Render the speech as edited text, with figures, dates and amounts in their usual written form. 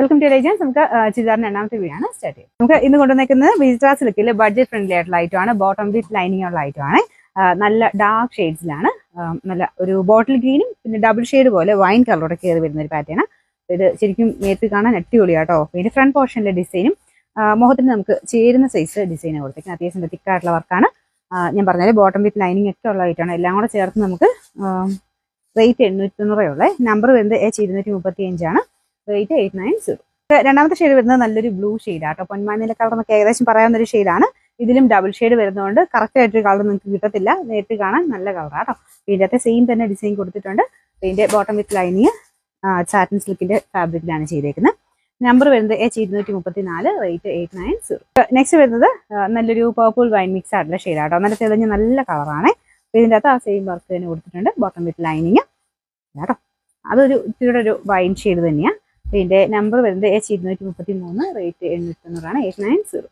Welcome to agents. നമുക്ക് ചുരിദാറിന്റെ രണ്ടാമത്തെ video ആണ് സ്റ്റാർട്ട് ചെയ്യുന്നത്. നമുക്ക് ഇന്ന് കൊണ്ടുവന്നിരിക്കുന്നത് വിസ്ട്രാ സിൽക്കിൽ ബഡ്ജറ്റ് ഫ്രണ്ട്ലി ആയിട്ടുള്ള ഐറ്റം ആണ്. ബോട്ടം വിത്ത് ലൈനിങ് ഉള്ള ഐറ്റം ആണ്. നല്ല ഡാർക്ക് ഷെയ്ഡ്സിലാണ്. നല്ല ഒരു ബോട്ടിൽ ഗ്രീനും പിന്നെ ഡബിൾ ഷെയ്ഡ് പോലെ വൈൻ കളറോടെ കയറി വരുന്ന ഒരു പാറ്റേൺ. ഇത് ശരിക്കും നേരത്തെ കാണാൻ അടിപൊളിയാട്ടോ. പിന്നെ ഫ്രണ്ട് പോർഷനിലെ ഡിസൈനും മുഖത്തിന് നമുക്ക് ചേരുന്ന സൈസ് ഡിസൈനാണ് കൊടുത്തേക്കുന്നത്. അത്യാവശ്യം തിക്കായിട്ടുള്ള വർക്കാണ്. ഞാൻ പറഞ്ഞാൽ ബോട്ടം വിത്ത് ലൈനിങ് ഒക്കെ ഉള്ള ഐറ്റമാണ്. എല്ലാം കൂടെ ചേർത്ത് നമുക്ക് റേറ്റ് 890 ഉള്ളത്. നമ്പർ വരുന്നത് H235 ആണ്. റേറ്റ് 890. രണ്ടാമത്തെ ഷെയ്ഡ് വരുന്നത് നല്ലൊരു ബ്ലൂ ഷെയ്ഡാട്ടോ. പൊന്മാനില കളർ എന്നൊക്കെ ഏകദേശം പറയാവുന്ന ഒരു ഷെയ്ഡാണ്. ഇതിലും ഡബിൾ ഷെയ്ഡ് വരുന്നതുകൊണ്ട് കറക്റ്റ് ആയിട്ടൊരു കളർ നിങ്ങൾക്ക് കിട്ടത്തില്ല. നേരിട്ട് കാണാൻ നല്ല കളറാട്ടോ. ഇതിൻ്റെ സെയിം തന്നെ ഡിസൈൻ കൊടുത്തിട്ടുണ്ട്. ഇതിൻ്റെ ബോട്ടം വിത്ത് ലൈനിങ് സാറ്റിൻ സിൽക്കിന്റെ ഫാബ്രിക്കിലാണ് ചെയ്തേക്കുന്നത്. നമ്പർ വരുന്നത് H234, റേറ്റ് 890. നെക്സ്റ്റ് വരുന്നത് നല്ലൊരു പർപ്പിൾ വൈൻ മിക്സ് ആയിട്ടുള്ള ഷെയ്ഡാട്ടോ. നല്ല തെളിഞ്ഞ നല്ല കളറാണ്. ഇതിൻ്റെ അകത്ത് ആ സെയിം വർക്ക് തന്നെ കൊടുത്തിട്ടുണ്ട്. ബോട്ടം വിത്ത് ലൈനിങ് കേട്ടോ. അതൊരു ഇത്തിരി ഒരു വൈൻ ഷെയ്ഡ് തന്നെയാണ്. ഇതിന്റെ നമ്പർ വരുന്നത് H233, റേറ്റ് 890 ആണ്. 890.